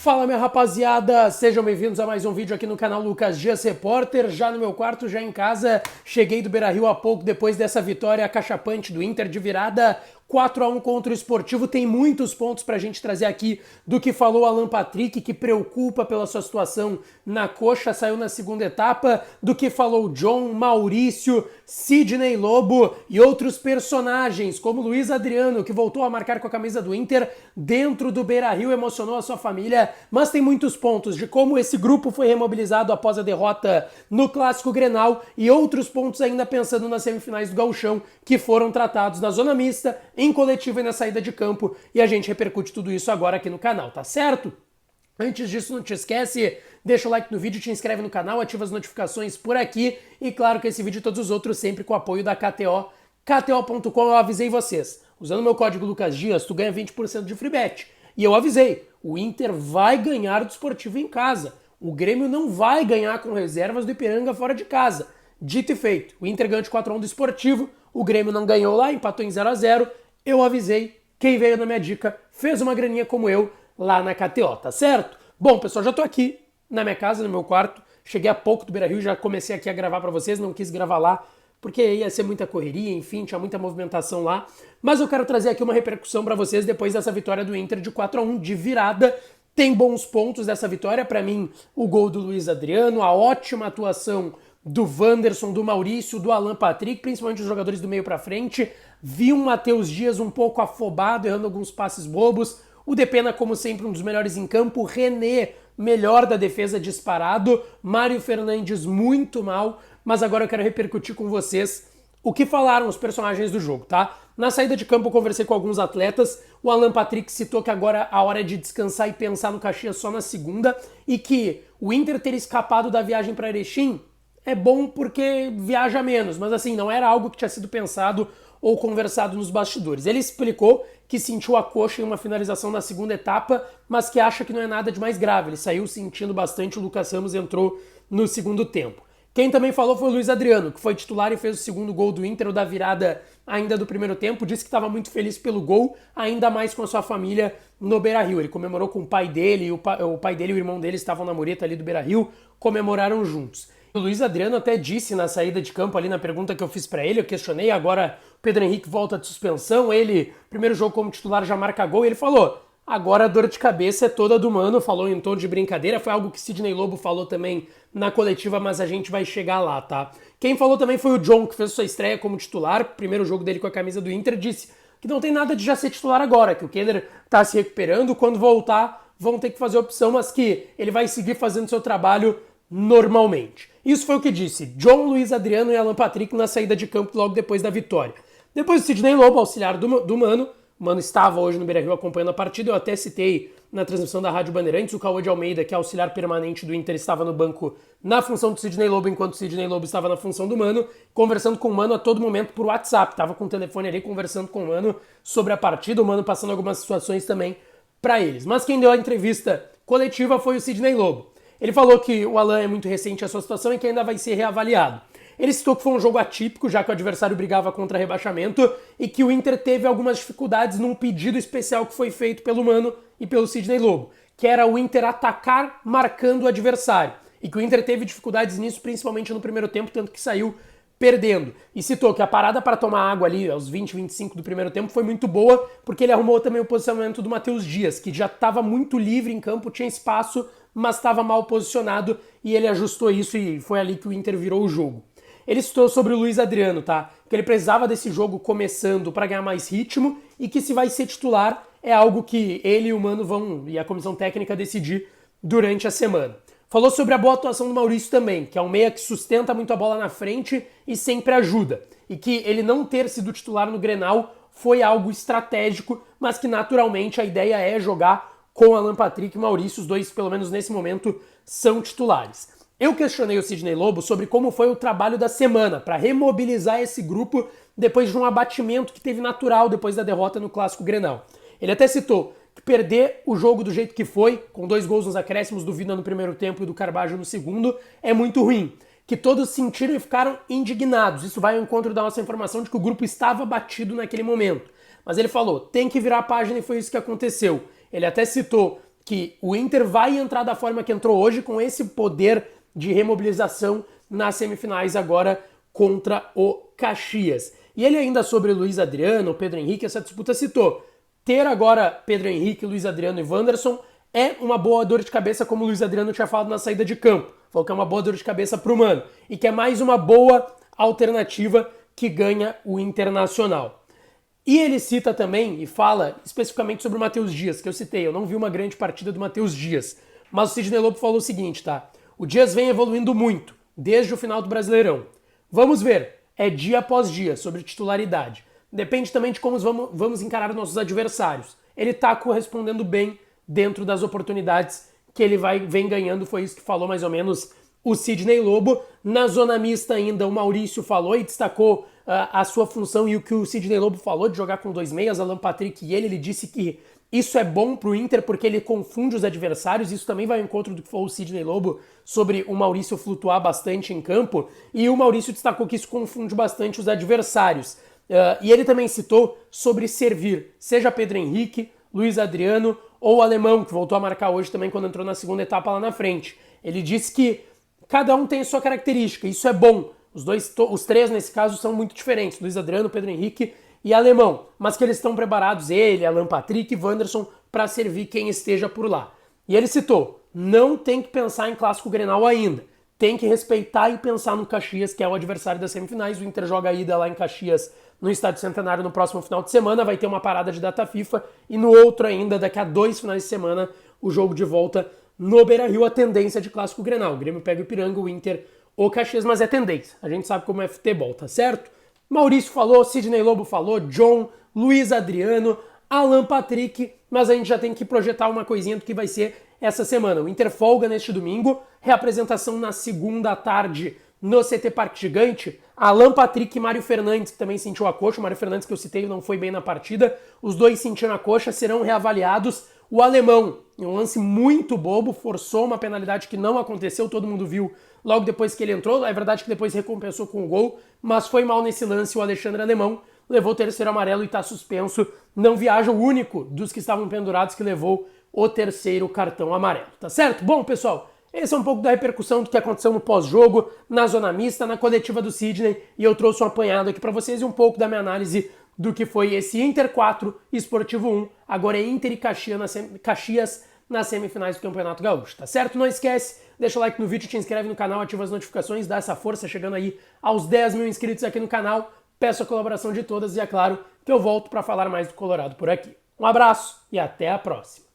Fala, minha rapaziada, sejam bem-vindos a mais um vídeo aqui no canal Lucas Dias Repórter, já no meu quarto, já em casa. Cheguei do Beira-Rio há pouco depois dessa vitória acachapante do Inter de virada 4-1 contra o Sportivo. Tem muitos pontos pra gente trazer aqui do que falou Alan Patrick, que preocupa pela sua situação na coxa, saiu na segunda etapa, do que falou John, Maurício, Sidney Lobo e outros personagens, como Luiz Adriano, que voltou a marcar com a camisa do Inter dentro do Beira-Rio, emocionou a sua família, mas tem muitos pontos de como esse grupo foi remobilizado após a derrota no Clássico Grenal e outros pontos ainda pensando nas semifinais do Gauchão, que foram tratados na zona mista, em coletiva e na saída de campo, e a gente repercute tudo isso agora aqui no canal, tá certo? Antes disso, não te esquece, deixa o like no vídeo, te inscreve no canal, ativa as notificações por aqui, e claro que esse vídeo e todos os outros sempre com o apoio da KTO. KTO.com, eu avisei vocês, usando meu código Lucas Dias, tu ganha 20% de free bet. E eu avisei, o Inter vai ganhar do Sportivo em casa, o Grêmio não vai ganhar com reservas do Ipiranga fora de casa. Dito e feito, o Inter ganhou de 4-1 do Sportivo, o Grêmio não ganhou lá, empatou em 0-0, eu avisei, quem veio na minha dica fez uma graninha como eu lá na KTO, tá certo? Bom, pessoal, já tô aqui na minha casa, no meu quarto, cheguei há pouco do Beira-Rio, já comecei aqui a gravar pra vocês, não quis gravar lá, porque ia ser muita correria, enfim, tinha muita movimentação lá, mas eu quero trazer aqui uma repercussão pra vocês depois dessa vitória do Inter de 4-1 de virada. Tem bons pontos dessa vitória, pra mim, o gol do Luiz Adriano, a ótima atuação do Wanderson, do Maurício, do Alan Patrick, principalmente os jogadores do meio pra frente. Vi um Matheus Dias um pouco afobado, errando alguns passes bobos. O Depena, como sempre, um dos melhores em campo. René, melhor da defesa disparado. Mário Fernandes, muito mal. Mas agora eu quero repercutir com vocês o que falaram os personagens do jogo, tá? Na saída de campo eu conversei com alguns atletas. O Alan Patrick citou que agora a hora é de descansar e pensar no Caxias só na segunda. E que o Inter ter escapado da viagem para Erechim é bom porque viaja menos, mas assim, não era algo que tinha sido pensado ou conversado nos bastidores. Ele explicou que sentiu a coxa em uma finalização na segunda etapa, mas que acha que não é nada de mais grave. Ele saiu sentindo bastante, o Lucas Ramos entrou no segundo tempo. Quem também falou foi o Luiz Adriano, que foi titular e fez o segundo gol do Inter, o da virada ainda do primeiro tempo. Disse que estava muito feliz pelo gol, ainda mais com a sua família no Beira-Rio. Ele comemorou com o pai dele, o pai dele e o irmão dele estavam na mureta ali do Beira-Rio, comemoraram juntos. O Luiz Adriano até disse na saída de campo ali na pergunta que eu fiz pra ele, eu questionei, agora o Pedro Henrique volta de suspensão, ele, primeiro jogo como titular, já marca gol, e ele falou, agora a dor de cabeça é toda do Mano, falou em tom de brincadeira, foi algo que Sidney Lobo falou também na coletiva, mas a gente vai chegar lá, tá? Quem falou também foi o John, que fez sua estreia como titular, primeiro jogo dele com a camisa do Inter, disse que não tem nada de já ser titular agora, que o Kenner tá se recuperando, quando voltar vão ter que fazer opção, mas que ele vai seguir fazendo seu trabalho normalmente. Isso foi o que disse John, Luiz Adriano e Alan Patrick na saída de campo logo depois da vitória. Depois o Sidney Lobo, auxiliar do Mano. O Mano estava hoje no Beira-Rio acompanhando a partida. Eu até citei na transmissão da Rádio Bandeirantes. O Cauã de Almeida, que é auxiliar permanente do Inter, estava no banco na função do Sidney Lobo, enquanto o Sidney Lobo estava na função do Mano, conversando com o Mano a todo momento por WhatsApp. Estava com o telefone ali conversando com o Mano sobre a partida. O Mano passando algumas situações também para eles. Mas quem deu a entrevista coletiva foi o Sidney Lobo. Ele falou que o Alan é muito recente a sua situação e que ainda vai ser reavaliado. Ele citou que foi um jogo atípico, já que o adversário brigava contra rebaixamento, e que o Inter teve algumas dificuldades num pedido especial que foi feito pelo Mano e pelo Sidney Lobo, que era o Inter atacar marcando o adversário. E que o Inter teve dificuldades nisso, principalmente no primeiro tempo, tanto que saiu perdendo. E citou que a parada para tomar água ali, aos 20, 25 do primeiro tempo, foi muito boa, porque ele arrumou também o posicionamento do Matheus Dias, que já estava muito livre em campo, tinha espaço, mas estava mal posicionado, e ele ajustou isso e foi ali que o Inter virou o jogo. Ele citou sobre o Luiz Adriano, tá? Que ele precisava desse jogo começando para ganhar mais ritmo e que se vai ser titular é algo que ele e o Mano vão, e a comissão técnica, decidir durante a semana. Falou sobre a boa atuação do Maurício também, que é um meia que sustenta muito a bola na frente e sempre ajuda. E que ele não ter sido titular no Grenal foi algo estratégico, mas que naturalmente a ideia é jogar com Alan Patrick e Maurício, os dois, pelo menos nesse momento, são titulares. Eu questionei o Sidney Lobo sobre como foi o trabalho da semana para remobilizar esse grupo depois de um abatimento que teve natural depois da derrota no Clássico Grenal. Ele até citou que perder o jogo do jeito que foi, com 2 gols nos acréscimos do Vina no primeiro tempo e do Carbajo no segundo, é muito ruim. Que todos sentiram e ficaram indignados. Isso vai ao encontro da nossa informação de que o grupo estava batido naquele momento. Mas ele falou, tem que virar a página e foi isso que aconteceu. Ele até citou que o Inter vai entrar da forma que entrou hoje, com esse poder de remobilização nas semifinais agora contra o Caxias. E ele ainda sobre o Luiz Adriano, o Pedro Henrique, essa disputa citou. Ter agora Pedro Henrique, Luiz Adriano e Wanderson é uma boa dor de cabeça, como o Luiz Adriano tinha falado na saída de campo. Falou que é uma boa dor de cabeça pro Mano. E que é mais uma boa alternativa que ganha o Internacional. E ele cita também e fala especificamente sobre o Matheus Dias, que eu citei. Eu não vi uma grande partida do Matheus Dias. Mas o Sidney Lobo falou o seguinte, tá? O Dias vem evoluindo muito, desde o final do Brasileirão. Vamos ver. É dia após dia, sobre titularidade. Depende também de como vamos encarar nossos adversários. Ele tá correspondendo bem dentro das oportunidades que ele vem ganhando, foi isso que falou mais ou menos o Sidney Lobo. Na zona mista ainda, o Maurício falou e destacou a sua função e o que o Sidney Lobo falou de jogar com 2 meias, Alan Patrick e ele disse que isso é bom pro Inter porque ele confunde os adversários, isso também vai ao encontro do que falou o Sidney Lobo sobre o Maurício flutuar bastante em campo, e o Maurício destacou que isso confunde bastante os adversários. E ele também citou sobre servir, seja Pedro Henrique, Luiz Adriano ou o Alemão, que voltou a marcar hoje também quando entrou na segunda etapa lá na frente. Ele disse que cada um tem a sua característica, isso é bom. Os três, nesse caso, são muito diferentes, Luiz Adriano, Pedro Henrique e Alemão, mas que eles estão preparados, ele, Alan Patrick e Wanderson, para servir quem esteja por lá. E ele citou, não tem que pensar em Clássico Grenal ainda, tem que respeitar e pensar no Caxias, que é o adversário das semifinais. O Inter joga a ida lá em Caxias, no Estádio Centenário, no próximo final de semana, vai ter uma parada de data FIFA, e no outro ainda, daqui a 2 finais de semana, o jogo de volta no Beira-Rio, a tendência de Clássico Grenal. O Grêmio pega o Ipiranga, o Inter ou Caxias, mas é tendência. A gente sabe como é futebol, tá certo? Maurício falou, Sidney Lobo falou, John, Luiz Adriano, Alan Patrick, mas a gente já tem que projetar uma coisinha do que vai ser essa semana. O Inter folga neste domingo, reapresentação na segunda tarde no CT Parque Gigante. Alan Patrick e Mário Fernandes, que também sentiu a coxa. O Mário Fernandes, que eu citei, não foi bem na partida. Os dois sentiram a coxa, serão reavaliados. O Alemão, em um lance muito bobo, forçou uma penalidade que não aconteceu, todo mundo viu logo depois que ele entrou. É verdade que depois recompensou com o gol, mas foi mal nesse lance. O Alexandre Alemão levou o terceiro amarelo e está suspenso. Não viaja, o único dos que estavam pendurados que levou o terceiro cartão amarelo, tá certo? Bom, pessoal, esse é um pouco da repercussão do que aconteceu no pós-jogo, na zona mista, na coletiva do Sidney, e eu trouxe um apanhado aqui para vocês e um pouco da minha análise do que foi esse Inter 4 e Esportivo 1, agora é Inter e Caxias nas semifinais do Campeonato Gaúcho, tá certo? Não esquece, deixa o like no vídeo, te inscreve no canal, ativa as notificações, dá essa força, chegando aí aos 10 mil inscritos aqui no canal, peço a colaboração de todas e é claro que eu volto para falar mais do Colorado por aqui. Um abraço e até a próxima!